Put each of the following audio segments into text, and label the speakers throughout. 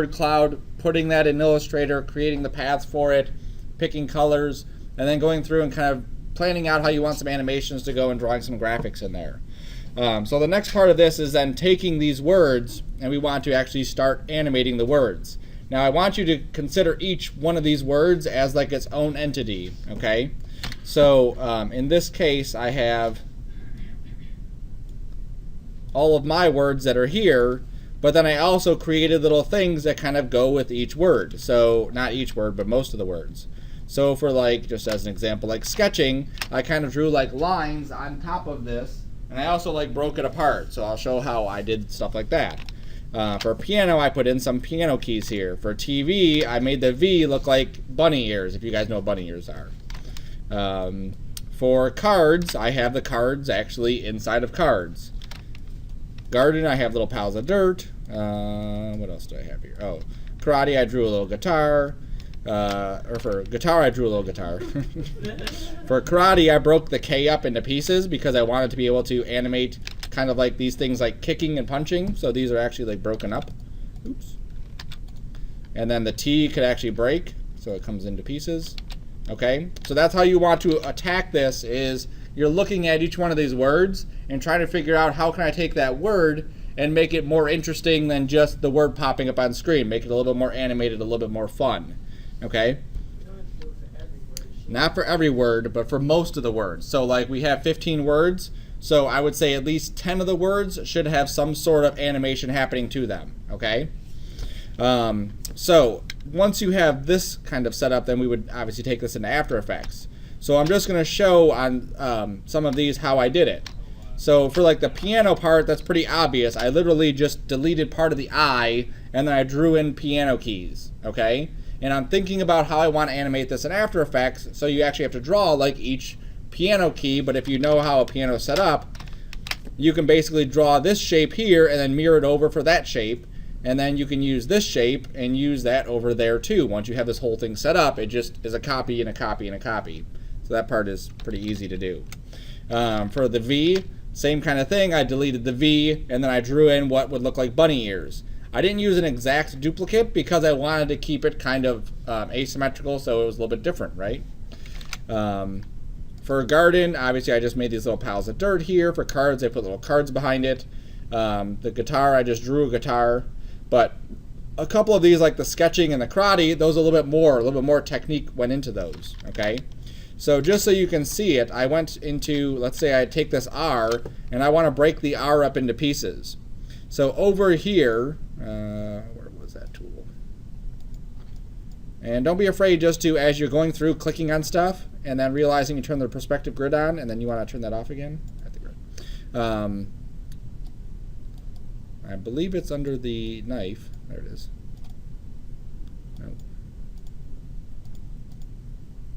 Speaker 1: word cloud, putting that in Illustrator, creating the paths for it, picking colors, and then going through and kind of planning out how you want some animations to go and drawing some graphics in there. So the next part of this is then taking these words and we want to actually start animating the words. Now I want you to consider each one of these words as like its own entity, okay? So in this case I have all of my words that are here, but then I also created little things that kind of go with each word. So not each word, but most of the words. So for like, just as an example, like sketching, I kind of drew like lines on top of this, and I also like broke it apart. So I'll show how I did stuff like that. For piano, I put in some piano keys here. For TV, I made the V look like bunny ears, if you guys know what bunny ears are. For cards, I have the cards actually inside of cards. Garden, I have little piles of dirt. What else do I have here? Oh, karate, I drew a little guitar. Or for guitar, I drew a little guitar. For karate, I broke the K up into pieces because I wanted to be able to animate kind of like these things like kicking and punching. So these are actually like broken up. Oops. And then the T could actually break, so it comes into pieces. Okay, so that's how you want to attack this, is you're looking at each one of these words and trying to figure out how can I take that word and make it more interesting than just the word popping up on screen. Make it a little bit more animated, a little bit more fun. Okay? Not for every word, but for most of the words. So like we have 15 words, so I would say at least 10 of the words should have some sort of animation happening to them. Okay? So once you have this kind of set up, then we would obviously take this into After Effects. So I'm just going to show on some of these how I did it. So for like the piano part, that's pretty obvious. I literally just deleted part of the I, and then I drew in piano keys, okay? And I'm thinking about how I want to animate this in After Effects, so you actually have to draw like each piano key, but if you know how a piano is set up, you can basically draw this shape here and then mirror it over for that shape, and then you can use this shape and use that over there too. Once you have this whole thing set up, it just is a copy and a copy and a copy. So that part is pretty easy to do. For the V, same kind of thing. I deleted the V and then I drew in what would look like bunny ears. I didn't use an exact duplicate because I wanted to keep it kind of asymmetrical, so it was a little bit different, right? For a garden, obviously I just made these little piles of dirt here. For cards, I put little cards behind it. The guitar, I just drew a guitar. But a couple of these, like the sketching and the karate, those a little bit more technique went into those, okay? So just so you can see it, I went into, let's say I take this R, and I want to break the R up into pieces. So over here, where was that tool? And don't be afraid just to, as you're going through, clicking on stuff, and then realizing you turn the perspective grid on, and then you want to turn that off again at the grid. I believe it's under the knife. There it is. Nope.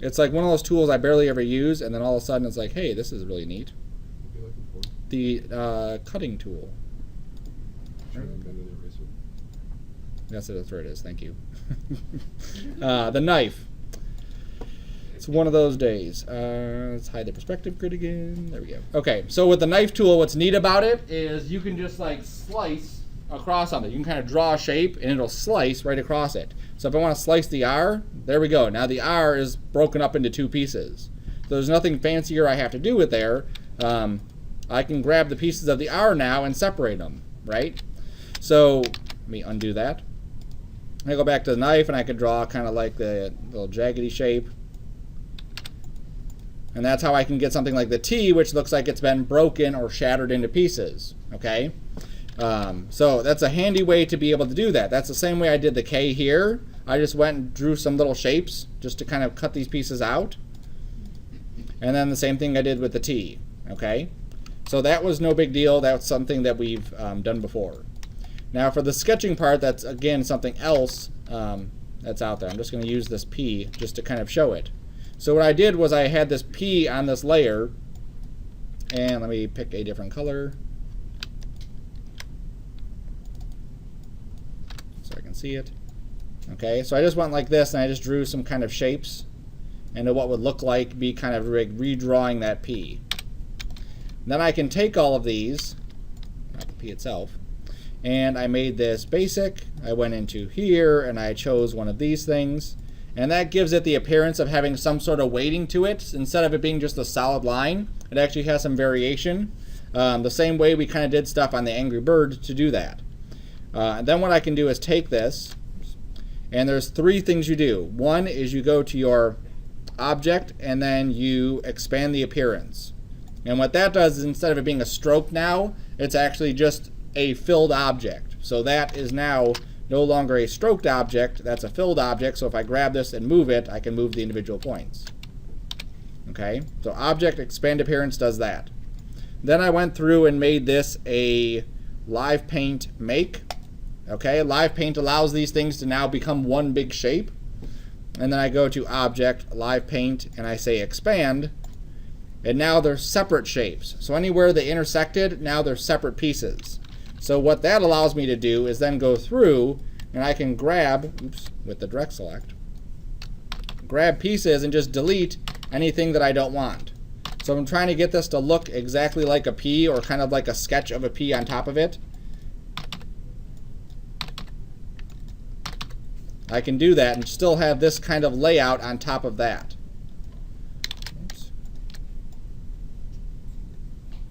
Speaker 1: It's like one of those tools I barely ever use, and then all of a sudden it's like, hey, this is really neat.
Speaker 2: What are you looking for?
Speaker 1: The cutting tool. That's where it is. Thank you. The knife. It's one of those days. Let's hide the perspective grid again. There we go. Okay, so with the knife tool, what's neat about it is you can just like slice across something. You can kind of draw a shape and it'll slice right across it. So if I want to slice the R, there we go. Now the R is broken up into two pieces. So there's nothing fancier I have to do with there. I can grab the pieces of the R now and separate them, right? So let me undo that. I go back to the knife and I can draw kind of like the little jaggedy shape. And that's how I can get something like the T, which looks like it's been broken or shattered into pieces, okay? So that's a handy way to be able to do that. That's the same way I did the K here. I just went and drew some little shapes just to kind of cut these pieces out. And then the same thing I did with the T, okay? So that was no big deal. That's something that we've done before. Now for the sketching part, that's again something else that's out there. I'm just going to use this P just to kind of show it. So what I did was I had this P on this layer, and let me pick a different color so I can see it. Okay, so I just went like this and I just drew some kind of shapes into what would look like be kind of redrawing that P. Then I can take all of these, not the P itself, and I made this basic. I went into here and I chose one of these things, and that gives it the appearance of having some sort of weighting to it. Instead of it being just a solid line, it actually has some variation. The same way we kind of did stuff on the Angry Bird to do that. And then what I can do is take this, and there's three things you do. One is you go to your object and then you expand the appearance. And what that does is, instead of it being a stroke now, it's actually just a filled object. So that is now no longer a stroked object, that's a filled object. So if I grab this and move it, I can move the individual points. Okay, so object expand appearance does that. Then I went through and made this a live paint make. Okay, live paint allows these things to now become one big shape. And then I go to object, live paint, and I say expand. And now they're separate shapes. So anywhere they intersected, now they're separate pieces. So what that allows me to do is then go through and I can grab, with the direct select, grab pieces and just delete anything that I don't want. So I'm trying to get this to look exactly like a P, or kind of like a sketch of a P on top of it. I can do that and still have this kind of layout on top of that. Oops.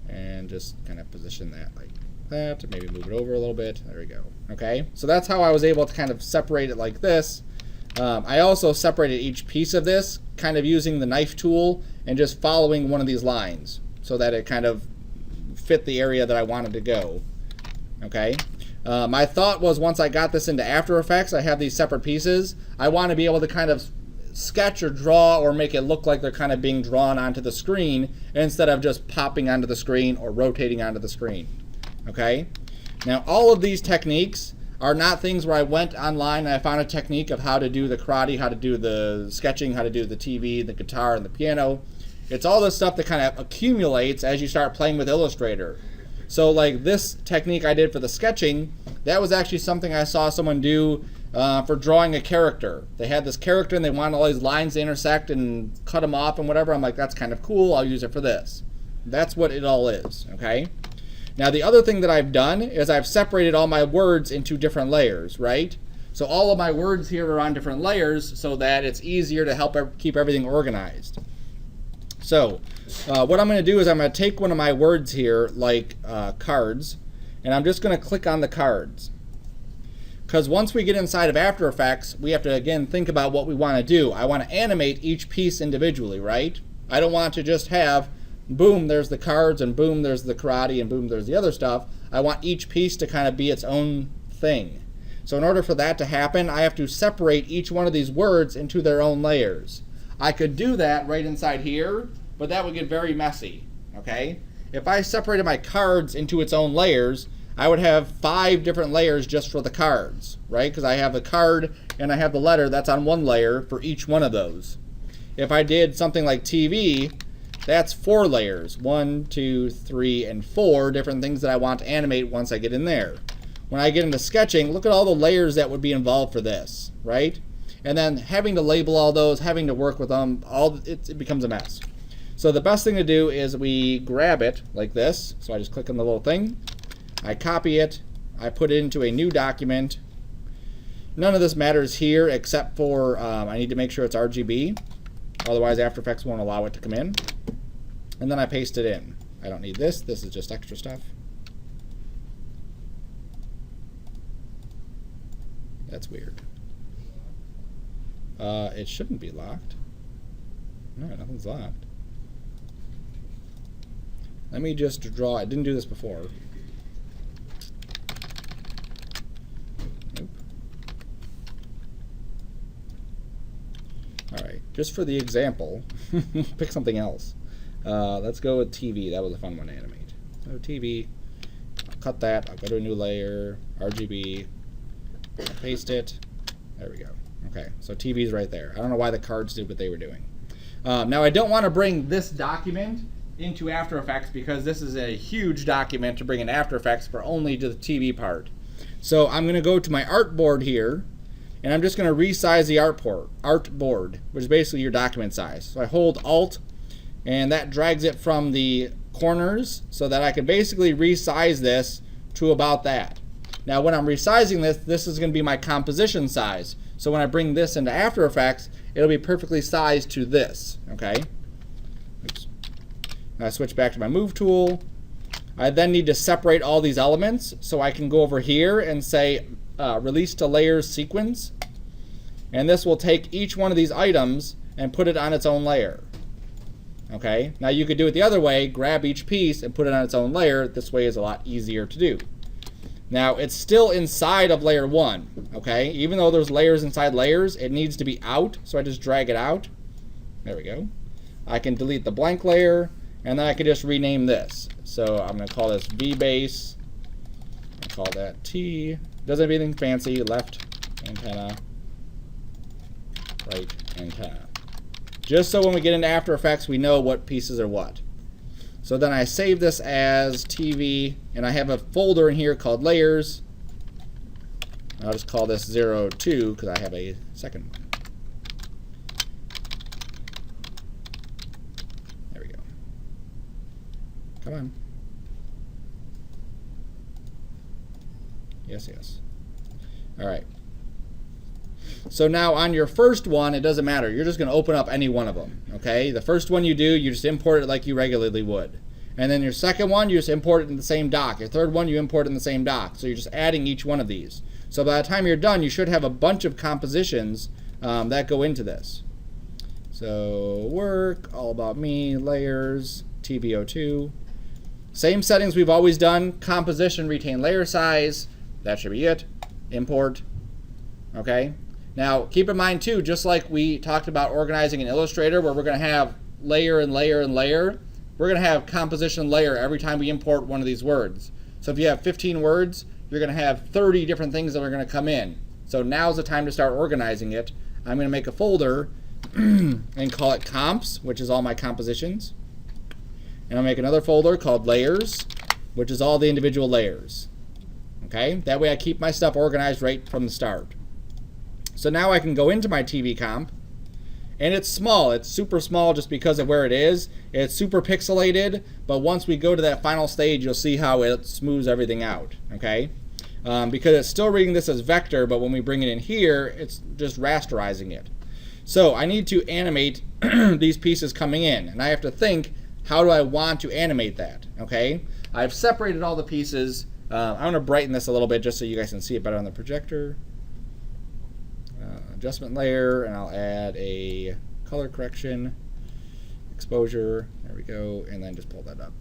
Speaker 1: And just kind of position that like that, maybe move it over a little bit. There we go. Okay, so that's how I was able to kind of separate it like this. I also separated each piece of this kind of using the knife tool and just following one of these lines so that it kind of fit the area that I wanted to go. Okay, my thought was, once I got this into After Effects, I have these separate pieces. I want to be able to kind of sketch or draw or make it look like they're kind of being drawn onto the screen instead of just popping onto the screen or rotating onto the screen. Okay, now all of these techniques are not things where I went online and I found a technique of how to do the karate, how to do the sketching, how to do the TV, the guitar, and the piano. It's all this stuff that kind of accumulates as you start playing with Illustrator. So like this technique I did for the sketching, that was actually something I saw someone do for drawing a character. They had this character and they wanted all these lines to intersect and cut them off and whatever. I'm like, that's kind of cool, I'll use it for this. That's what it all is, okay? Now the other thing that I've done is I've separated all my words into different layers, right? So all of my words here are on different layers so that it's easier to help keep everything organized. So what I'm going to do is I'm going to take one of my words here, like cards, and I'm just going to click on the cards. Because once we get inside of After Effects, we have to again think about what we want to do. I want to animate each piece individually, right? I don't want to just have boom, there's the cards, and boom, there's the karate, and boom, there's the other stuff. I want each piece to kind of be its own thing. So in order for that to happen, I have to separate each one of these words into their own layers. I could do that right inside here, but that would get very messy, okay? If I separated my cards into its own layers, I would have 5 different layers just for the cards, right? Because I have the card and I have the letter that's on one layer for each one of those. If I did something like TV, that's 4 layers, 1, 2, 3, and 4 different things that I want to animate once I get in there. When I get into sketching, look at all the layers that would be involved for this, right? And then having to label all those, having to work with them, it becomes a mess. So the best thing to do is we grab it like this. So I just click on the little thing, I copy it, I put it into a new document. None of this matters here except for I need to make sure it's RGB. Otherwise After Effects won't allow it to come in. And then I paste it in. I don't need this. This is just extra stuff. That's weird. It shouldn't be locked. No, nothing's locked. Let me just draw. I didn't do this before. Nope. All right. Just for the example, pick something else. Let's go with TV. That was a fun one to animate. So TV, I'll cut that. I'll go to a new layer, RGB, paste it. There we go. Okay, so TV's right there. I don't know why the cards did what they were doing. Now I don't want to bring this document into After Effects because this is a huge document to bring in After Effects for only to the TV part. So I'm going to go to my artboard here, and I'm just going to resize the artboard, which is basically your document size. So I hold Alt, and that drags it from the corners so that I can basically resize this to about that. Now when I'm resizing this, this is going to be my composition size. So when I bring this into After Effects, it'll be perfectly sized to this, okay? Oops. Now I switch back to my Move tool. I then need to separate all these elements, so I can go over here and say Release to Layers Sequence. And this will take each one of these items and put it on its own layer. Okay, now you could do it the other way, grab each piece and put it on its own layer. This way is a lot easier to do. Now it's still inside of layer 1, okay? Even though there's layers inside layers, it needs to be out, so I just drag it out. There we go. I can delete the blank layer, and then I can just rename this. So I'm going to call this V-base, I'll call that T. Doesn't have anything fancy, left antenna, right antenna. Just so when we get into After Effects, we know what pieces are what. So then I save this as TV, and I have a folder in here called Layers. I'll just call this 02 because I have a second one. There we go. Come on. Yes, yes. All right. So now on your first one, it doesn't matter. You're just going to open up any one of them, okay? The first one you do, you just import it like you regularly would. And then your second one, you just import it in the same dock. Your third one, you import it in the same dock. So you're just adding each one of these. So by the time you're done, you should have a bunch of compositions that go into this. So Work, AllAboutMe, Layers, TB02. Same settings we've always done. Composition, retain layer size. That should be it. Import. Okay? Now, keep in mind too, just like we talked about organizing in Illustrator where we're going to have layer and layer and layer, we're going to have composition layer every time we import one of these words. So if you have 15 words, you're going to have 30 different things that are going to come in. So now's the time to start organizing it. I'm going to make a folder and call it Comps, which is all my compositions. And I'll make another folder called Layers, which is all the individual layers. Okay? That way I keep my stuff organized right from the start. So now I can go into my TV comp, and it's small. It's super small just because of where it is. It's super pixelated, but once we go to that final stage, you'll see how it smooths everything out, okay? Because it's still reading this as vector, but when we bring it in here, it's just rasterizing it. So I need to animate these pieces coming in, and I have to think, how do I want to animate that, okay? I've separated all the pieces. I'm going to brighten this a little bit just so you guys can see it better on the projector. Adjustment layer, and I'll add a color correction, exposure, there we go, and then just pull that up.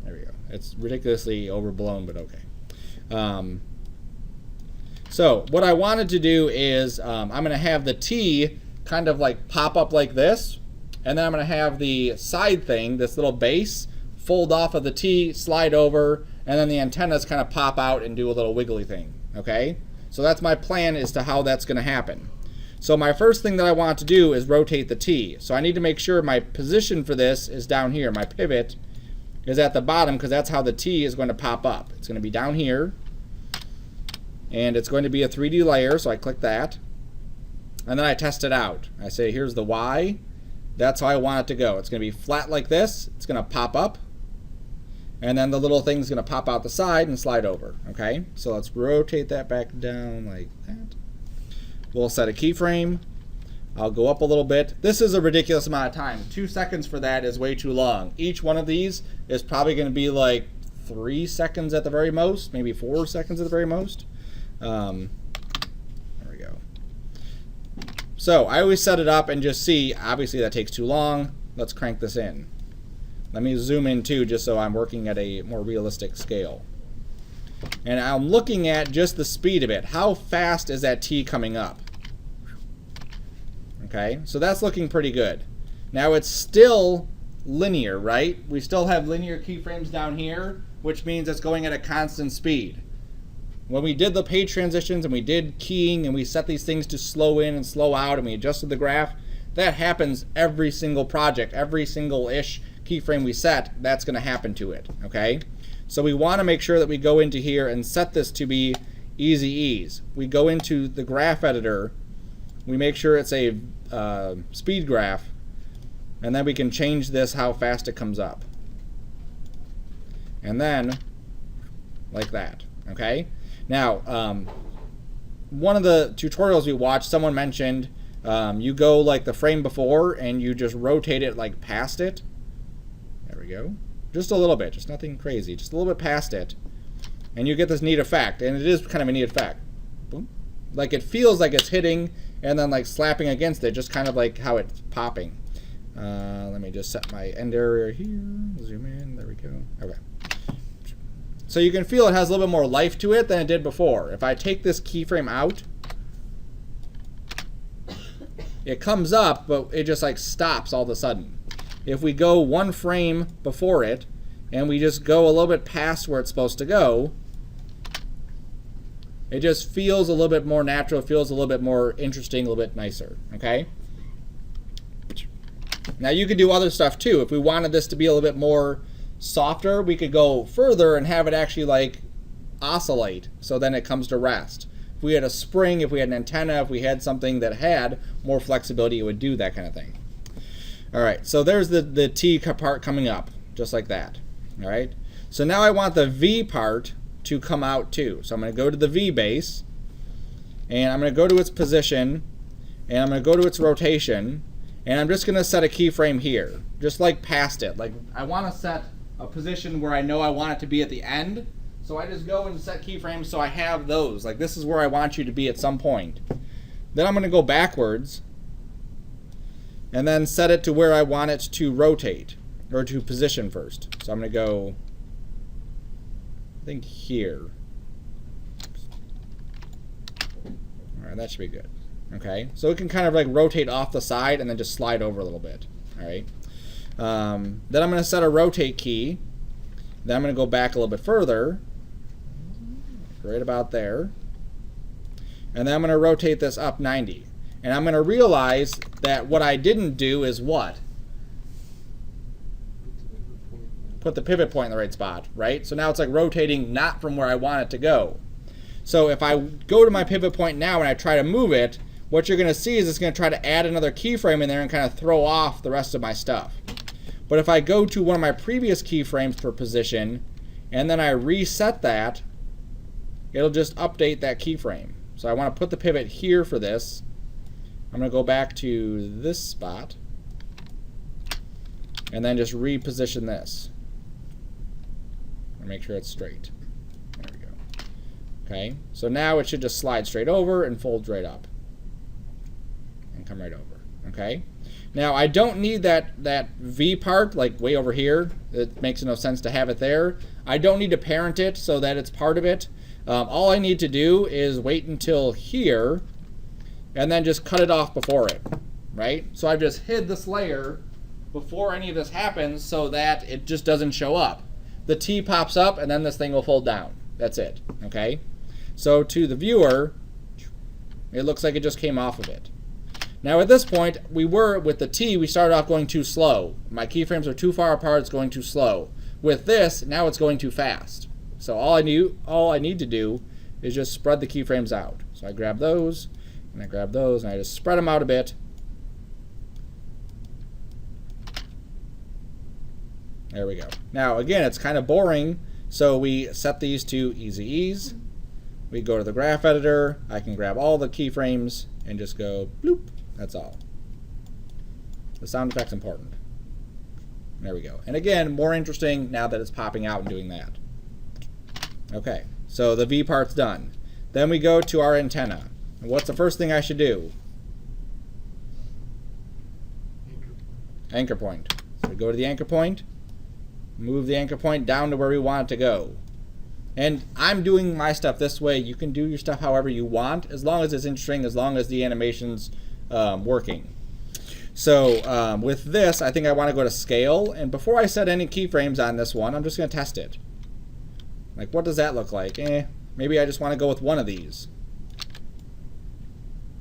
Speaker 1: There we go. It's ridiculously overblown, but okay. So what I wanted to do is I'm going to have the T kind of like pop up like this, and then I'm going to have the side thing, this little base, fold off of the T, slide over, and then the antennas kind of pop out and do a little wiggly thing, okay? So that's my plan as to how that's going to happen. So my first thing that I want to do is rotate the T. So I need to make sure my position for this is down here. My pivot is at the bottom because that's how the T is going to pop up. It's going to be down here. And it's going to be a 3D layer, so I click that. And then I test it out. I say, here's the Y. That's how I want it to go. It's going to be flat like this. It's going to pop up. And then the little thing's going to pop out the side and slide over, okay? So let's rotate that back down like that. We'll set a keyframe. I'll go up a little bit. This is a ridiculous amount of time. 2 seconds for that is way too long. Each one of these is probably going to be like 3 seconds at the very most, maybe 4 seconds at the very most. There we go. So I always set it up and just see, obviously that takes too long. Let's crank this in. Let me zoom in too, just so I'm working at a more realistic scale. And I'm looking at just the speed of it. How fast is that T coming up? Okay, so that's looking pretty good. Now it's still linear, right? We still have linear keyframes down here, which means it's going at a constant speed. When we did the page transitions and we did keying and we set these things to slow in and slow out and we adjusted the graph, that happens every single project, every single-ish keyframe we set, that's going to happen to it, okay? So we want to make sure that we go into here and set this to be easy ease. We go into the graph editor, we make sure it's a speed graph, and then we can change this how fast it comes up. And then, like that. Okay. Now, one of the tutorials we watched, someone mentioned you go like the frame before and you just rotate it like past it. There we go. Just a little bit, just nothing crazy, just a little bit past it. And you get this neat effect, and it is kind of a neat effect. Boom. Like it feels like it's hitting and then like slapping against it, just kind of like how it's popping. Let me just set my end area here, zoom in, there we go. Okay. So you can feel it has a little bit more life to it than it did before. If I take this keyframe out, it comes up, but it just like stops all of a sudden. If we go one frame before it, and we just go a little bit past where it's supposed to go, it just feels a little bit more natural, feels a little bit more interesting, a little bit nicer, okay? Now you could do other stuff too. If we wanted this to be a little bit more softer, we could go further and have it actually like oscillate, so then it comes to rest. If we had a spring, if we had an antenna, if we had something that had more flexibility, it would do that kind of thing. All right, so there's the T part coming up, just like that. All right, so now I want the V part to come out too. So I'm going to go to the V base, and I'm going to go to its position, and I'm going to go to its rotation, and I'm just going to set a keyframe here, just like past it. Like I want to set a position where I know I want it to be at the end, so I just go and set keyframes so I have those. Like this is where I want you to be at some point. Then I'm going to go backwards, and then set it to where I want it to rotate, or to position first. So I'm going to go, I think here. All right, that should be good. Okay, so it can kind of like rotate off the side and then just slide over a little bit. All right. Then I'm going to set a rotate key. Then I'm going to go back a little bit further, right about there. And then I'm going to rotate this up 90. And I'm going to realize that what I didn't do is what? Put the pivot point in the right spot, right? So now it's like rotating not from where I want it to go. So if I go to my pivot point now and I try to move it, what you're going to see is it's going to try to add another keyframe in there and kind of throw off the rest of my stuff. But if I go to one of my previous keyframes for position and then I reset that, it'll just update that keyframe. So I want to put the pivot here for this. I'm going to go back to this spot and then just reposition this. And make sure it's straight. There we go. Okay, so now it should just slide straight over and fold right up. And come right over. Okay? Now I don't need that V part like way over here. It makes no sense to have it there. I don't need to parent it so that it's part of it. All I need to do is wait until here and then just cut it off before it, right? So I've just hid this layer before any of this happens so that it just doesn't show up. The T pops up and then this thing will fold down. That's it, okay? So to the viewer, it looks like it just came off of it. Now at this point, with the T, we started off going too slow. My keyframes are too far apart, it's going too slow. With this, now it's going too fast. So all I need to do is just spread the keyframes out. So I grab those, and I grab those, and I just spread them out a bit. There we go. Now again, it's kind of boring, so we set these to easy ease. We go to the graph editor, I can grab all the keyframes and just go bloop. That's all. The sound effect's important. There we go. And again, more interesting now that it's popping out and doing that. Okay, so the V part's done. Then we go to our antenna. And what's the first thing I should do? Anchor point. So we go to the anchor point, move the anchor point down to where we want it to go. And I'm doing my stuff this way. You can do your stuff however you want, as long as it's interesting, as long as the animation's working. So with this, I think I want to go to scale. And before I set any keyframes on this one, I'm just going to test it. Like, what does that look like? Maybe I just want to go with one of these.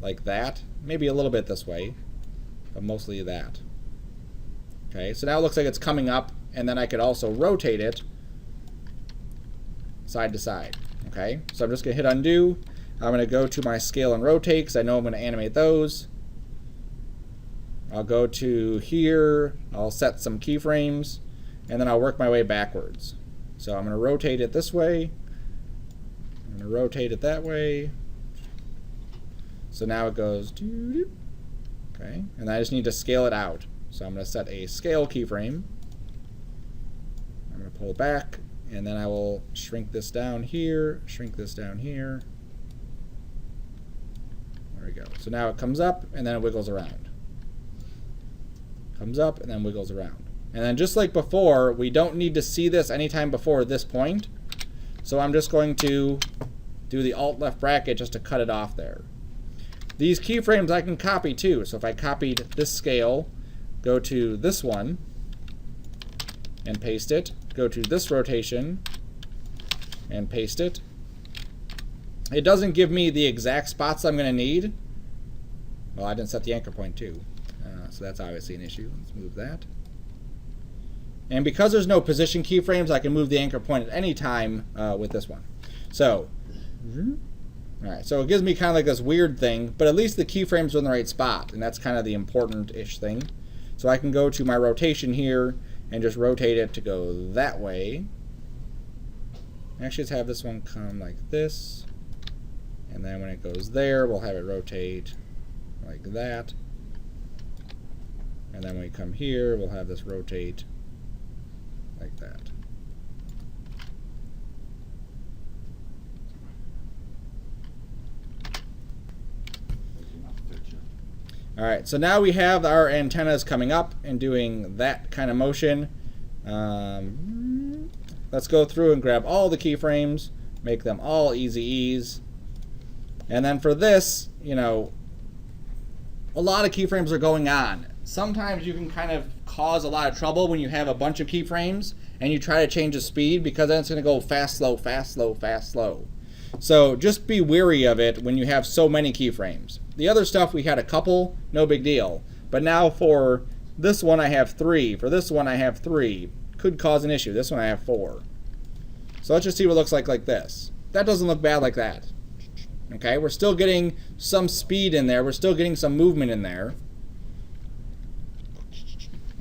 Speaker 1: Like that. Maybe a little bit this way, but mostly that. Okay, so now it looks like it's coming up, and then I could also rotate it side to side. Okay, so I'm just going to hit undo. I'm going to go to my scale and rotate because I know I'm going to animate those. I'll go to here, I'll set some keyframes, and then I'll work my way backwards. So I'm going to rotate it this way, I'm going to rotate it that way. So now it goes, okay, and I just need to scale it out. So I'm going to set a scale keyframe. I'm going to pull back, and then I will shrink this down here, shrink this down here. There we go. So now it comes up, and then it wiggles around. Comes up, and then wiggles around. And then just like before, we don't need to see this anytime before this point. So I'm just going to do the Alt left bracket just to cut it off there. These keyframes I can copy too. So if I copied this scale, go to this one and paste it, go to this rotation and paste it. It doesn't give me the exact spots I'm going to need. Well, I didn't set the anchor point too. So that's obviously an issue. Let's move that. And because there's no position keyframes, I can move the anchor point at any time with this one. So, all right, so it gives me kind of like this weird thing, but at least the keyframes are in the right spot, and that's kind of the important-ish thing. So I can go to my rotation here and just rotate it to go that way. Actually, let's have this one come like this, and then when it goes there, we'll have it rotate like that. And then when we come here, we'll have this rotate like that. All right, so now we have our antennas coming up and doing that kind of motion. Let's go through and grab all the keyframes, make them all easy ease. And then for this, you know, a lot of keyframes are going on. Sometimes you can kind of cause a lot of trouble when you have a bunch of keyframes and you try to change the speed, because then it's going to go fast, slow, fast, slow, fast, slow. So just be wary of it when you have so many keyframes. The other stuff we had a couple, no big deal. But now for this one I have 3. For this one I have 3. Could cause an issue. This one I have 4. So let's just see what it looks like this. That doesn't look bad like that. Okay, we're still getting some speed in there. We're still getting some movement in there.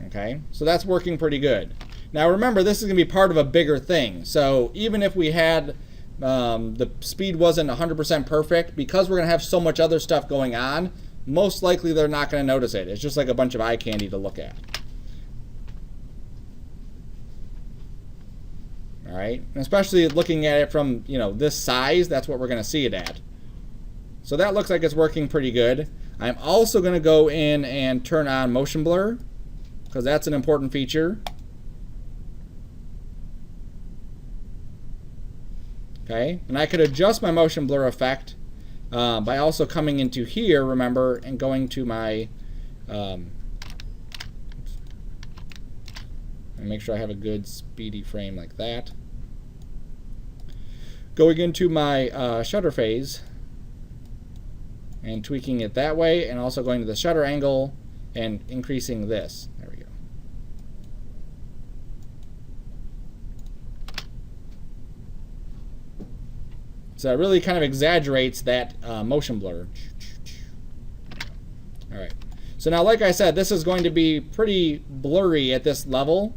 Speaker 1: Okay, so that's working pretty good. Now remember, this is going to be part of a bigger thing. So even if we had the speed wasn't 100% perfect, because we're going to have so much other stuff going on, most likely they're not going to notice it. It's just like a bunch of eye candy to look at. All right, and especially looking at it from, you know, this size, that's what we're going to see it at. So that looks like it's working pretty good. I'm also going to go in and turn on motion blur, because that's an important feature. Okay, and I could adjust my motion blur effect by also coming into here, remember, and going to my and make sure I have a good speedy frame like that. Going into my shutter phase and tweaking it that way, and also going to the shutter angle and increasing this. There we go. So it really kind of exaggerates that motion blur. All right. So now, like I said, this is going to be pretty blurry at this level,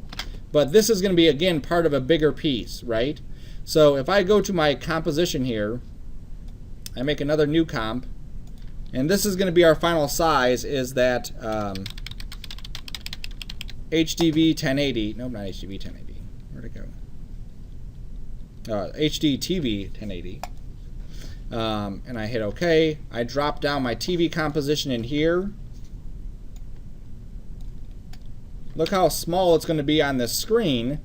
Speaker 1: but this is going to be, again, part of a bigger piece, right? So if I go to my composition here, I make another new comp, and this is going to be our final size, is that HDV 1080. Nope, not HDV 1080. Where'd it go? HD TV 1080. And I hit OK. I drop down my TV composition in here. Look how small it's going to be on this screen,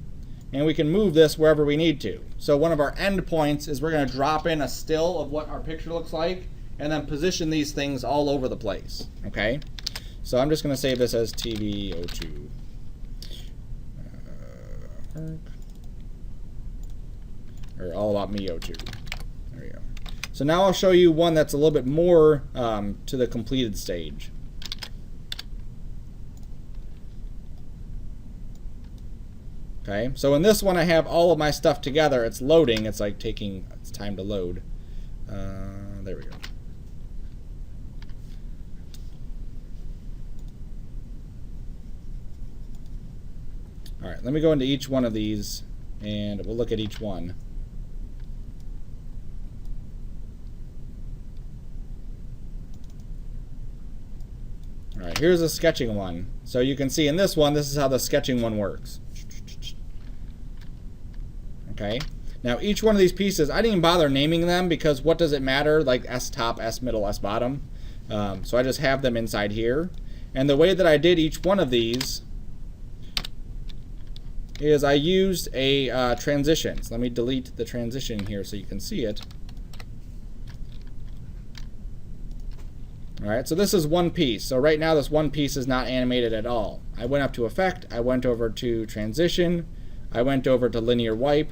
Speaker 1: and we can move this wherever we need to. So one of our end points is we're going to drop in a still of what our picture looks like, and then position these things all over the place. Okay, so I'm just going to save this as TV02. Or AllAboutMe 02. There we go. So now I'll show you one that's a little bit more to the completed stage. Okay, so in this one I have all of my stuff together. It's loading. It's like taking its time to load. There we go. All right, let me go into each one of these, and we'll look at each one. All right, here's a sketching one. So you can see in this one, this is how the sketching one works. Okay. Now each one of these pieces, I didn't even bother naming them because what does it matter? Like S top, S middle, S bottom. So I just have them inside here. And the way that I did each one of these is I used a transition. So let me delete the transition here so you can see it. Alright, so this is one piece. So right now this one piece is not animated at all. I went up to Effect, I went over to Transition, I went over to Linear Wipe,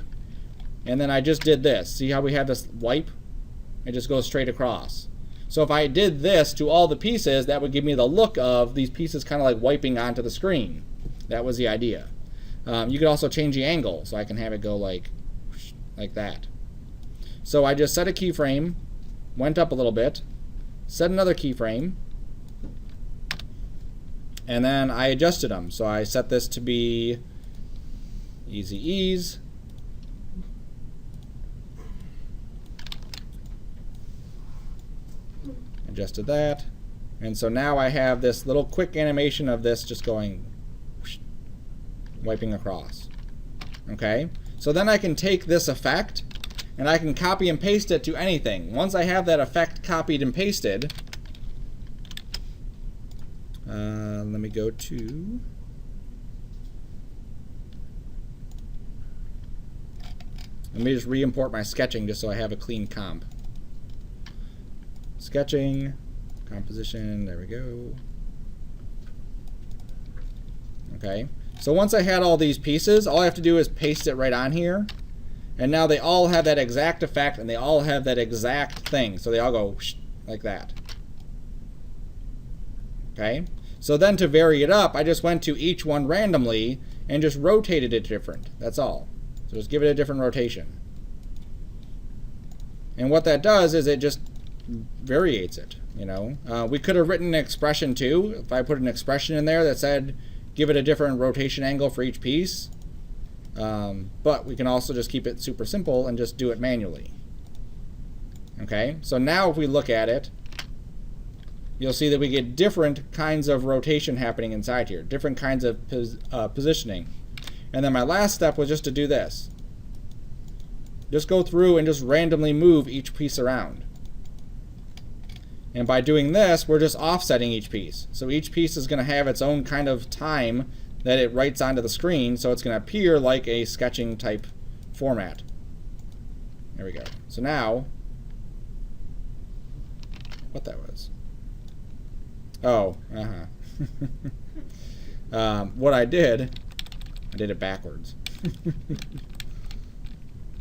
Speaker 1: and then I just did this. See how we have this wipe? It just goes straight across. So if I did this to all the pieces, that would give me the look of these pieces kind of like wiping onto the screen. That was the idea. You could also change the angle, so I can have it go like that. So I just set a keyframe, went up a little bit, set another keyframe, and then I adjusted them. So I set this to be easy ease. Adjusted that. And so now I have this little quick animation of this just going whoosh, wiping across. Okay? So then I can take this effect and I can copy and paste it to anything. Once I have that effect copied and pasted, let me go to let me just re-import my sketching just so I have a clean comp. Sketching, composition, there we go. Okay, so once I had all these pieces, all I have to do is paste it right on here. And now they all have that exact effect and they all have that exact thing. So they all go whoosh, like that. Okay, so then to vary it up, I just went to each one randomly and just rotated it different. That's all. So just give it a different rotation. And what that does is it just variates it, you know. We could have written an expression too. If I put an expression in there that said give it a different rotation angle for each piece. But we can also just keep it super simple and just do it manually. Okay, so now if we look at it, you'll see that we get different kinds of rotation happening inside here, different kinds of positioning. And then my last step was just to do this. Just go through and just randomly move each piece around. And by doing this, we're just offsetting each piece. So each piece is going to have its own kind of time that it writes onto the screen, so it's going to appear like a sketching type format. There we go. So now, what that was? Oh, what I did it backwards.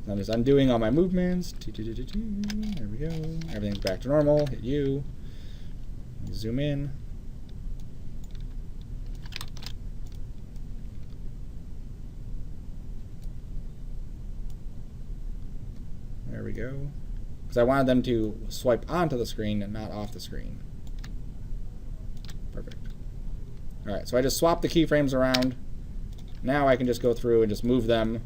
Speaker 1: I'm just undoing all my movements. There we go. Everything's back to normal. Hit U. Zoom in. There we go. Because I wanted them to swipe onto the screen and not off the screen. Perfect. Alright, so I just swapped the keyframes around. Now I can just go through and just move them.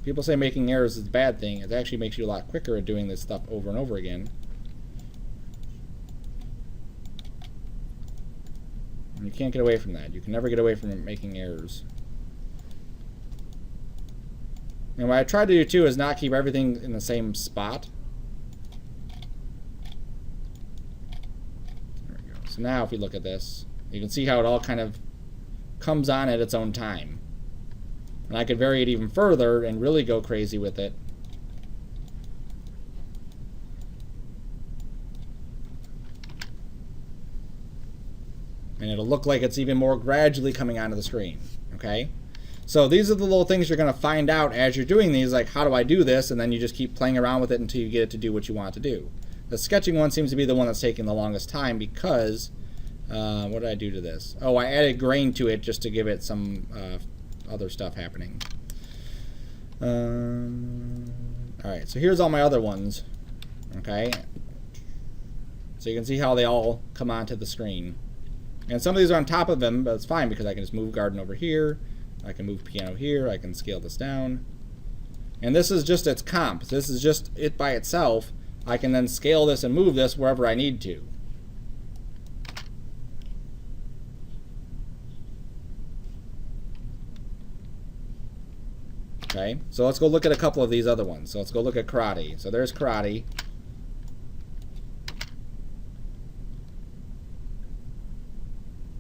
Speaker 1: People say making errors is a bad thing. It actually makes you a lot quicker at doing this stuff over and over again. And you can't get away from that. You can never get away from making errors. And what I try to do too is not keep everything in the same spot. There we go. So now if we look at this, you can see how it all kind of comes on at its own time. And I could vary it even further and really go crazy with it. And it'll look like it's even more gradually coming onto the screen. Okay? So these are the little things you're going to find out as you're doing these, like how do I do this, and then you just keep playing around with it until you get it to do what you want it to do. The sketching one seems to be the one that's taking the longest time because, what did I do to this? Oh, I added grain to it just to give it some other stuff happening. Alright, so here's all my other ones. Okay? So you can see how they all come onto the screen. And some of these are on top of them, but it's fine because I can just move garden over here. I can move piano here. I can scale this down. And this is just its comp. This is just it by itself. I can then scale this and move this wherever I need to. Okay, so let's go look at a couple of these other ones. So let's go look at karate. So there's karate.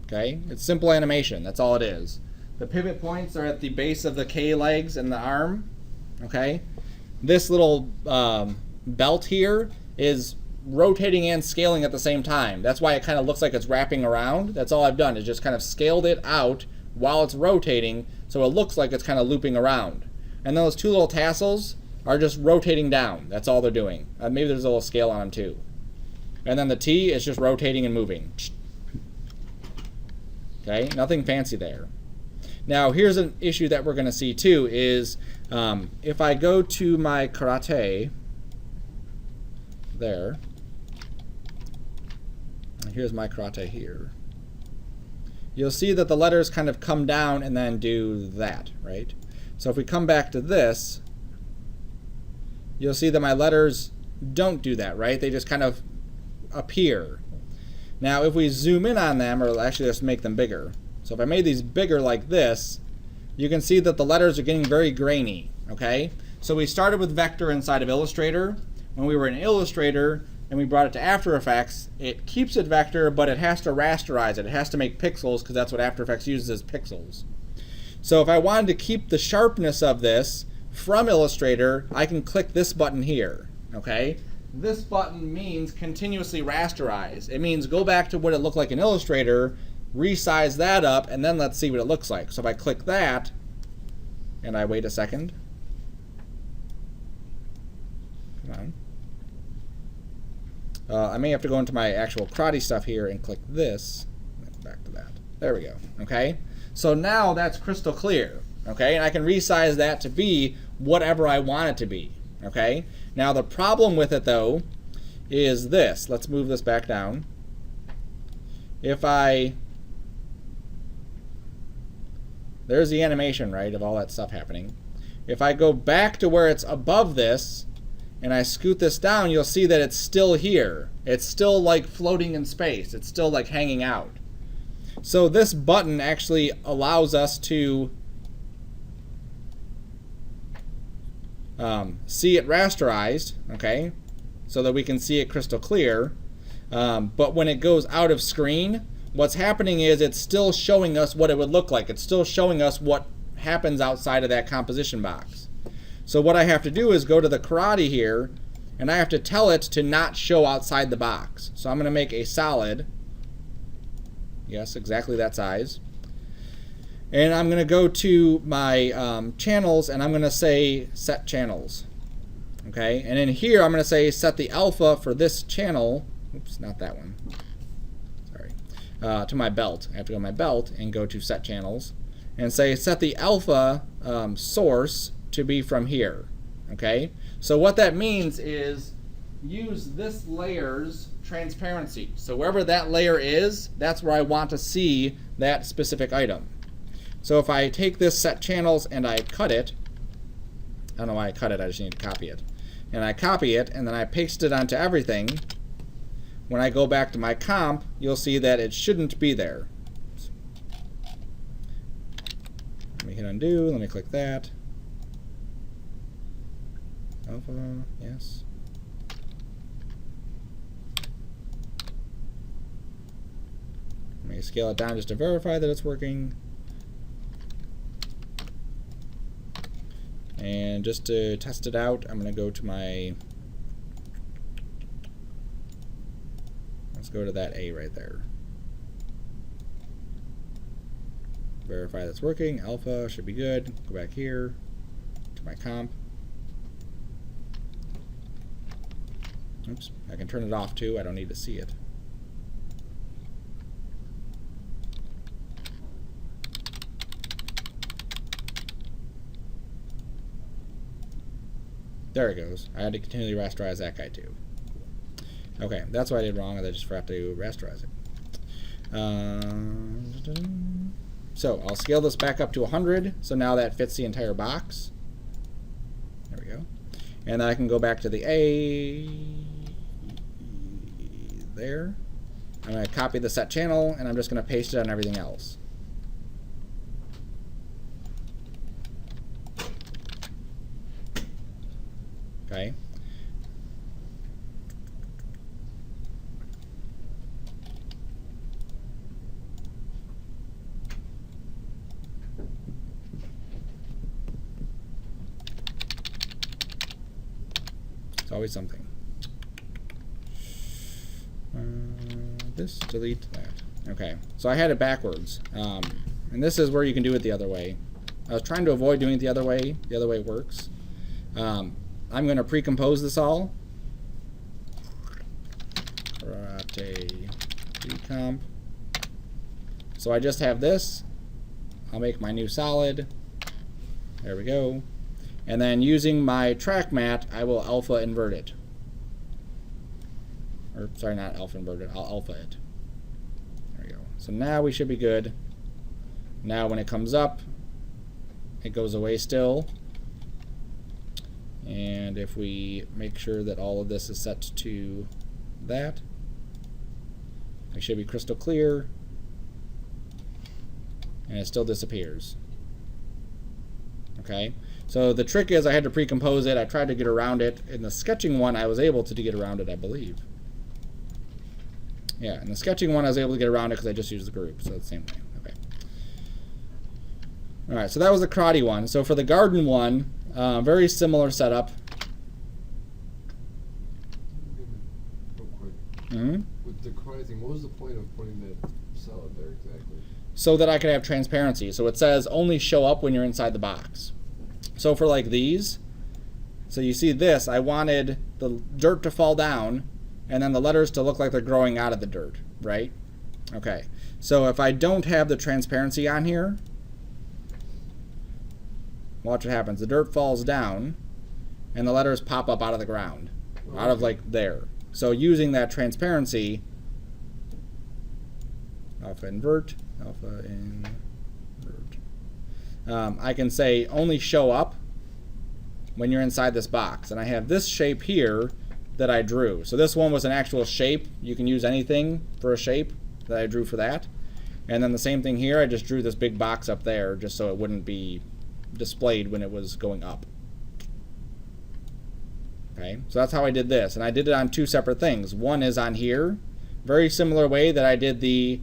Speaker 1: Okay, it's simple animation. That's all it is. The pivot points are at the base of the K legs and the arm. Okay, this little belt here is rotating and scaling at the same time. That's why it kind of looks like it's wrapping around. That's all I've done is just kind of scaled it out while it's rotating, so it looks like it's kind of looping around. And those two little tassels are just rotating down. That's all they're doing. Maybe there's a little scale on them too. And then the T is just rotating and moving. Okay, nothing fancy there. Now here's an issue that we're going to see too is if I go to my karate, there, and here's my karate here, you'll see that the letters kind of come down and then do that, right? So if we come back to this, you'll see that my letters don't do that, right? They just kind of appear. Now if we zoom in on them, or actually let's make them bigger. So if I made these bigger like this, you can see that the letters are getting very grainy, okay? So we started with vector inside of Illustrator. When we were in Illustrator and we brought it to After Effects, it keeps it vector, but it has to rasterize it. It has to make pixels because that's what After Effects uses as pixels. So if I wanted to keep the sharpness of this from Illustrator, I can click this button here, okay? This button means continuously rasterize. It means go back to what it looked like in Illustrator, resize that up, and then let's see what it looks like. So if I click that, and I wait a second. Come on. I may have to go into my actual karate stuff here and click this. Back to that. There we go. Okay? So now that's crystal clear. Okay? And I can resize that to be whatever I want it to be. Okay? Now the problem with it though is this. Let's move this back down. If I... There's the animation, right, of all that stuff happening. If I go back to where it's above this and I scoot this down, you'll see that it's still here. It's still like floating in space. It's still like hanging out. So this button actually allows us to see it rasterized, okay, so that we can see it crystal clear. But when it goes out of screen, what's happening is it's still showing us what it would look like. It's still showing us what happens outside of that composition box. So what I have to do is go to the karate here, and I have to tell it to not show outside the box. So I'm going to make a solid. Yes, exactly that size. And I'm going to go to my channels, and I'm going to say set channels. Okay, and in here I'm going to say set the alpha for this channel. Oops, not that one. Sorry. To my belt. I have to go to my belt and go to set channels and say set the alpha source to be from here. Okay, so what that means is use this layer's transparency. So wherever that layer is, that's where I want to see that specific item. So if I take this set channels and I cut it, I don't know why I cut it, I just need to copy it. And I copy it and then I paste it onto everything. When I go back to my comp, you'll see that it shouldn't be there. Let me hit undo, let me click that. Alpha, yes. Let me scale it down just to verify that it's working. And just to test it out, I'm going to go to my, let's go to that A right there. Verify that's working. Alpha should be good. Go back here to my comp. Oops, I can turn it off too. I don't need to see it. There it goes. I had to continually rasterize that guy too. Okay, that's what I did wrong. I just forgot to rasterize it. So I'll scale this back up to 100. So now that fits the entire box. There we go. And then I can go back to the A. There. I'm going to copy the set channel, and I'm just going to paste it on everything else. always something. This, delete that. Okay, so I had it backwards. And this is where you can do it the other way. I was trying to avoid doing it the other way. The other way works. I'm going to pre-compose this all. Karate recomp. So I just have this. I'll make my new solid. There we go. And then using my track mat, I will alpha invert it. Or sorry, not alpha invert it. I'll alpha it. There we go. So now we should be good. Now when it comes up, it goes away still. And if we make sure that all of this is set to that, it should be crystal clear. And it still disappears. Okay, so the trick is I had to pre-compose it. I tried to get around it. In the sketching one, I was able to get around it, I believe. Yeah, in the sketching one, I was able to get around it because I just used the group, so it's the same way. Okay. All right, so that was the karate one. So for the garden one, very similar setup.
Speaker 2: Real quick.
Speaker 1: Mm-hmm.
Speaker 2: With the karate thing, what was the point of putting that solid there exactly?
Speaker 1: So that I could have transparency. So it says only show up when you're inside the box. So for like these, so you see this, I wanted the dirt to fall down and then the letters to look like they're growing out of the dirt, right? Okay, so if I don't have the transparency on here, watch what happens. The dirt falls down and the letters pop up out of the ground, out of like there. So using that transparency, alpha invert, I can say only show up when you're inside this box. And I have this shape here that I drew. So this one was an actual shape. You can use anything for a shape that I drew for that. And then the same thing here, I just drew this big box up there just so it wouldn't be displayed when it was going up. Okay, so that's how I did this. And I did it on two separate things. One is on here, very similar way that I did the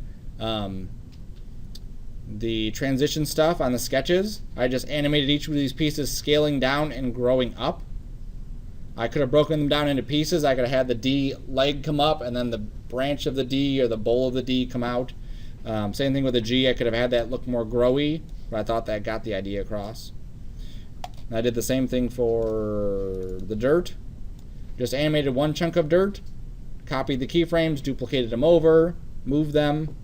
Speaker 1: transition stuff on the sketches. I just animated each of these pieces scaling down and growing up. I could have broken them down into pieces. I could have had the D leg come up and then the branch of the D or the bowl of the D come out. Same thing with the G. I could have had that look more growy, but I thought that got the idea across. And I did the same thing for the dirt. Just animated one chunk of dirt, copied the keyframes, duplicated them over, moved them,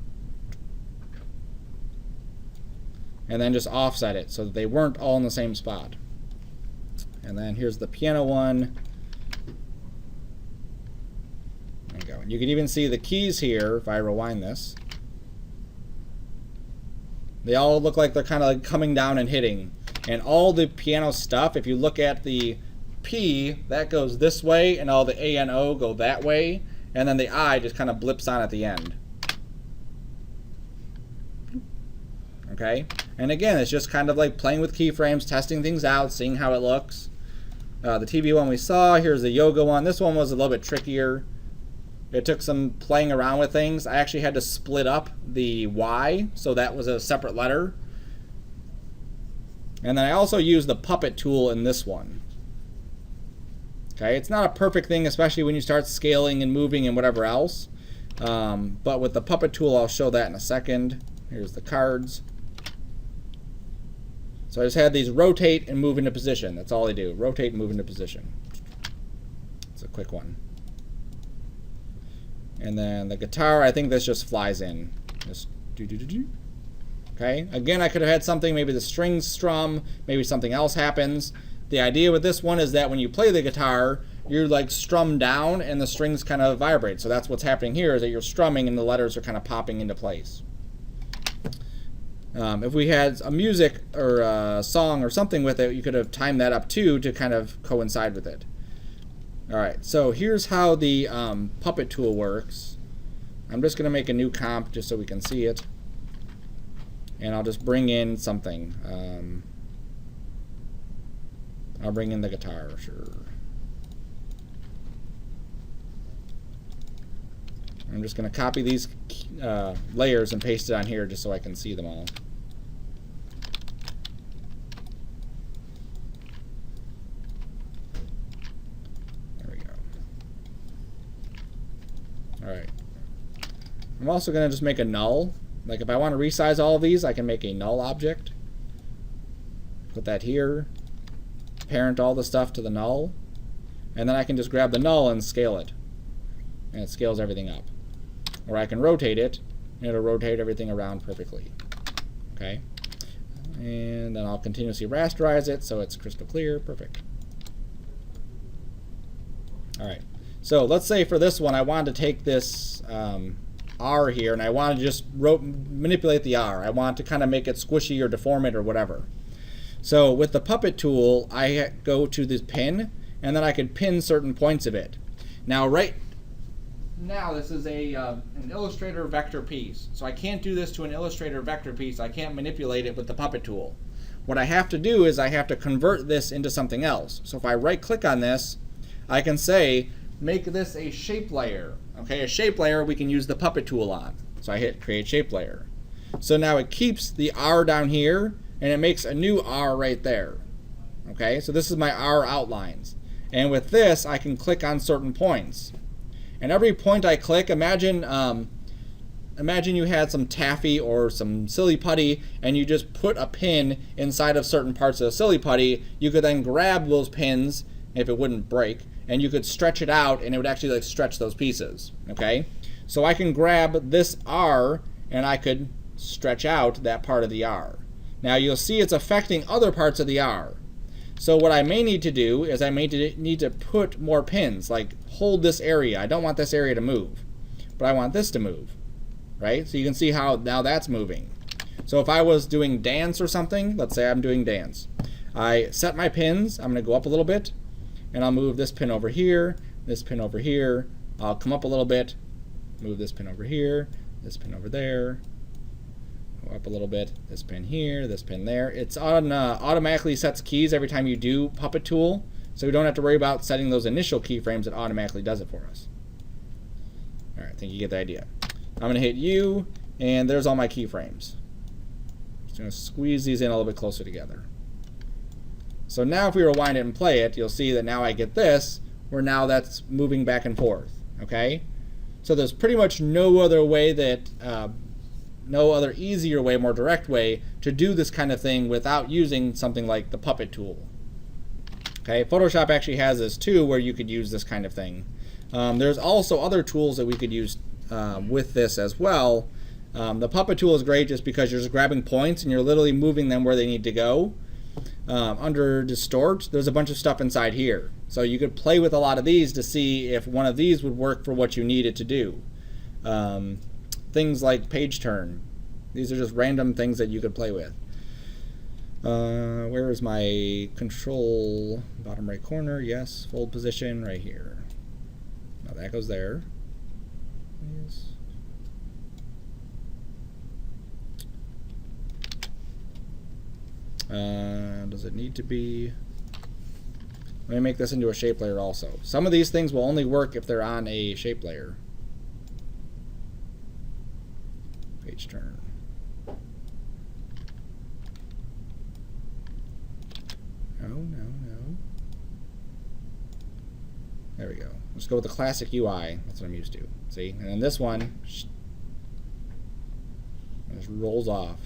Speaker 1: and then just offset it so that they weren't all in the same spot. And then here's the piano one. There you go. You can even see the keys here if I rewind this. They all look like they're kind of like coming down and hitting. And all the piano stuff, if you look at the P, that goes this way, and all the A and O go that way, and then the I just kind of blips on at the end. Okay? And again, it's just kind of like playing with keyframes, testing things out, seeing how it looks. The TV one we saw, here's the yoga one. This one was a little bit trickier. It took some playing around with things. I actually had to split up the Y, so that was a separate letter. And then I also used the puppet tool in this one. Okay, it's not a perfect thing, especially when you start scaling and moving and whatever else. But with the puppet tool, I'll show that in a second. Here's the cards. So I just had these rotate and move into position. That's all they do. Rotate and move into position. It's a quick one. And then the guitar, I think this just flies in. Just do-do-do-do. Okay, again, I could have had something, maybe the strings strum, maybe something else happens. The idea with this one is that when you play the guitar, you're like strummed down and the strings kind of vibrate. So that's what's happening here, is that you're strumming and the letters are kind of popping into place. If we had a music or a song or something with it, you could have timed that up too to kind of coincide with it. Alright, so here's how the puppet tool works. I'm just going to make a new comp just so we can see it. And I'll just bring in something. I'll bring in the guitar, sure. I'm just going to copy these layers and paste it on here just so I can see them all. There we go. I'm also going to just make a null. Like if I want to resize all of these, I can make a null object. Put that here. Parent all the stuff to the null. And then I can just grab the null and scale it. And it scales everything up. Or I can rotate it, and it'll rotate everything around perfectly. Okay? And then I'll continuously rasterize it so it's crystal clear. Perfect. Alright. So let's say for this one I wanted to take this R here, and I want to just manipulate the R. I want to kind of make it squishy or deform it or whatever. So with the puppet tool, I go to this pin, and then I can pin certain points of it. Now right now this is an Illustrator vector piece, so I can't do this to an Illustrator vector piece. I can't manipulate it with the puppet tool. What I have to do is I have to convert this into something else. So if I right click on this, I can say make this a shape layer. Okay, a shape layer we can use the puppet tool on. So I hit create shape layer. So now it keeps the R down here, and it makes a new R right there. Okay, so this is my R outlines. And with this, I can click on certain points. And every point I click, imagine you had some taffy or some silly putty, and you just put a pin inside of certain parts of the silly putty. You could then grab those pins, if it wouldn't break, and you could stretch it out, and it would actually like stretch those pieces. Okay, so I can grab this R, and I could stretch out that part of the R. Now you'll see it's affecting other parts of the R. So what I may need to do is I may need to put more pins, like hold this area. I don't want this area to move, but I want this to move, right? So you can see how now that's moving. So if I was doing dance or something, let's say I'm doing dance. I set my pins, I'm gonna go up a little bit, and I'll move this pin over here, this pin over here. I'll come up a little bit, move this pin over here, this pin over there, go up a little bit, this pin here, this pin there. It's on automatically sets keys every time you do Puppet Tool, so we don't have to worry about setting those initial keyframes. It automatically does it for us. Alright, I think you get the idea. I'm going to hit U, and there's all my keyframes. Just going to squeeze these in a little bit closer together. So now if we rewind it and play it, you'll see that now I get this, where now that's moving back and forth. Okay? So there's pretty much no other way that no other easier way, more direct way to do this kind of thing without using something like the Puppet Tool. Okay, Photoshop actually has this too, where you could use this kind of thing. There's also other tools that we could use with this as well. The Puppet Tool is great just because you're just grabbing points and you're literally moving them where they need to go. Under Distort, there's a bunch of stuff inside here. So you could play with a lot of these to see if one of these would work for what you need it to do. Things like page turn. These are just random things that you could play with. Where is my control? Bottom right corner, yes. Fold position right here. Now that goes there. Yes. Does it need to be? Let me make this into a shape layer also. Some of these things will only work if they're on a shape layer. Page turn. No. There we go. Let's go with the classic UI. That's what I'm used to. See? And then this one just rolls off.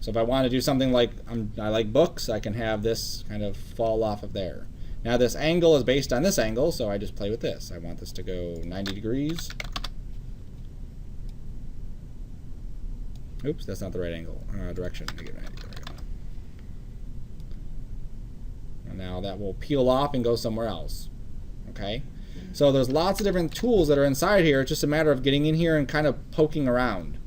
Speaker 1: So if I want to do something like I like books, I can have this kind of fall off of there. Now this angle is based on this angle, so I just play with this. I want this to go 90 degrees. Oops, that's not the right angle. Direction. Negative 90. There we go. And now that will peel off and go somewhere else. Okay? So there's lots of different tools that are inside here. It's just a matter of getting in here and kind of poking around.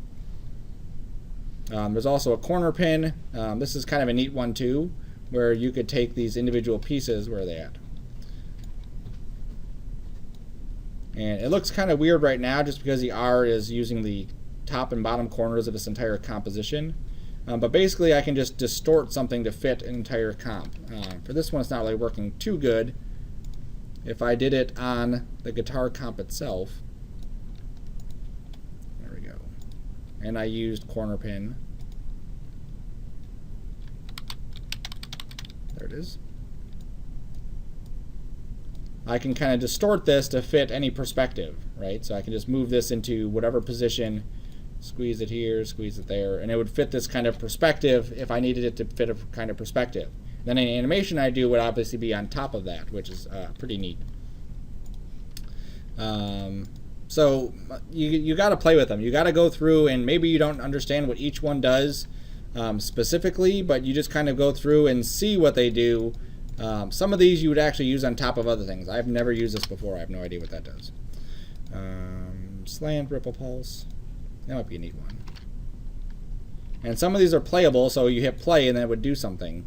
Speaker 1: There's also a corner pin. This is kind of a neat one too, where you could take these individual pieces. Where are they at? And it looks kind of weird right now just because the R is using the top and bottom corners of this entire composition. But basically I can just distort something to fit an entire comp. For this one it's not really working too good. If I did it on the guitar comp itself, there we go. And I used corner pin. There it is. I can kind of distort this to fit any perspective. right? So I can just move this into whatever position, squeeze it here, squeeze it there, and it would fit this kind of perspective if I needed it to fit a kind of perspective. Then any animation I do would obviously be on top of that, which is pretty neat. So you got to play with them. You got to go through, and maybe you don't understand what each one does specifically, but you just kind of go through and see what they do. Some of these you would actually use on top of other things. I've never used this before. I have no idea what that does. Slant, ripple, pulse. That might be a neat one. And some of these are playable, so you hit play and then it would do something.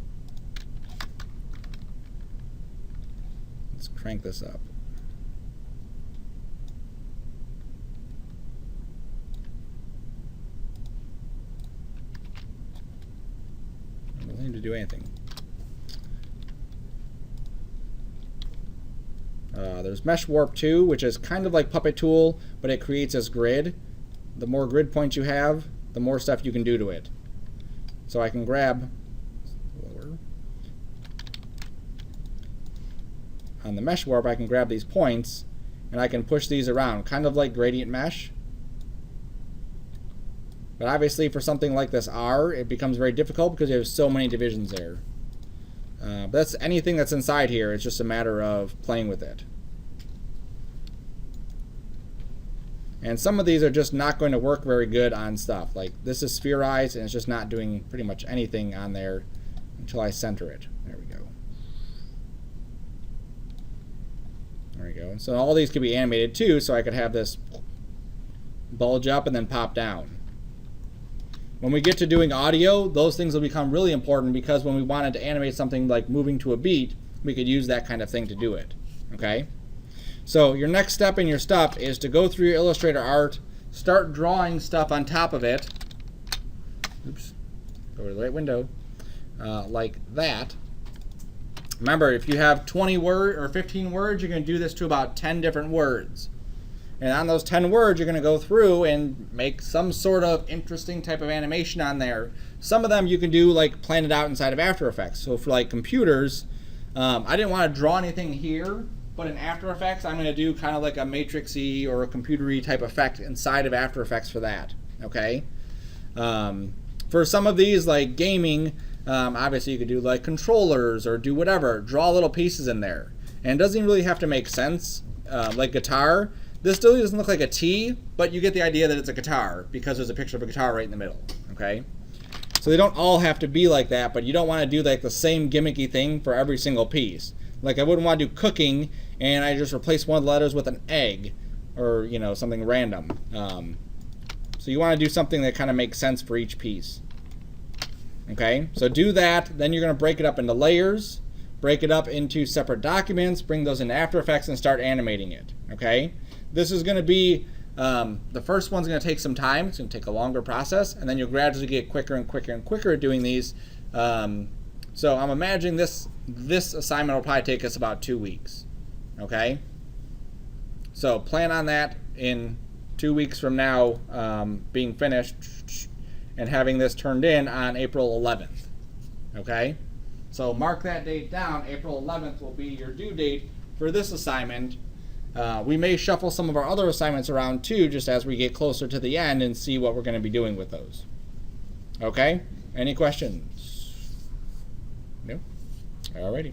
Speaker 1: Let's crank this up. It doesn't seem to do anything. There's Mesh Warp 2, which is kind of like Puppet Tool, but it creates this grid. The more grid points you have, the more stuff you can do to it. So I can grab lower. On the Mesh Warp, I can grab these points, and I can push these around, kind of like Gradient Mesh. But obviously, for something like this R, it becomes very difficult because you have so many divisions there. But that's anything that's inside here. It's just a matter of playing with it. And some of these are just not going to work very good on stuff. Like this is spherized and it's just not doing pretty much anything on there until I center it. There we go. There we go. And so all these could be animated too, so I could have this bulge up and then pop down. When we get to doing audio, those things will become really important because when we wanted to animate something like moving to a beat, we could use that kind of thing to do it. Okay? So your next step in your stuff is to go through your Illustrator art, start drawing stuff on top of it. Oops. Go to the right window. Like that. Remember, if you have 20 words or 15 words, you're going to do this to about 10 different words. And on those 10 words, you're going to go through and make some sort of interesting type of animation on there. Some of them you can do like plan it out inside of After Effects. So for like computers, I didn't want to draw anything here, but in After Effects, I'm going to do kind of like a matrixy or a computery type effect inside of After Effects for that. Okay. For some of these, like gaming, obviously you could do like controllers or do whatever. Draw little pieces in there, and it doesn't really have to make sense. Like guitar. This still doesn't look like a T, but you get the idea that it's a guitar because there's a picture of a guitar right in the middle, okay? So they don't all have to be like that, but you don't want to do like the same gimmicky thing for every single piece. Like I wouldn't want to do cooking and I just replace one of the letters with an egg or, you know, something random. So you want to do something that kind of makes sense for each piece. Okay, so do that, then you're going to break it up into layers, break it up into separate documents, bring those into After Effects and start animating it, okay? This is going to be, the first one's going to take some time. It's going to take a longer process, and then you'll gradually get quicker and quicker and quicker at doing these. So I'm imagining this assignment will probably take us about 2 weeks, okay? So plan on that in 2 weeks from now being finished and having this turned in on April 11th, okay? So mark that date down. April 11th will be your due date for this assignment. We may shuffle some of our other assignments around too, just as we get closer to the end and see what we're going to be doing with those. Okay? Any questions? No? Alrighty.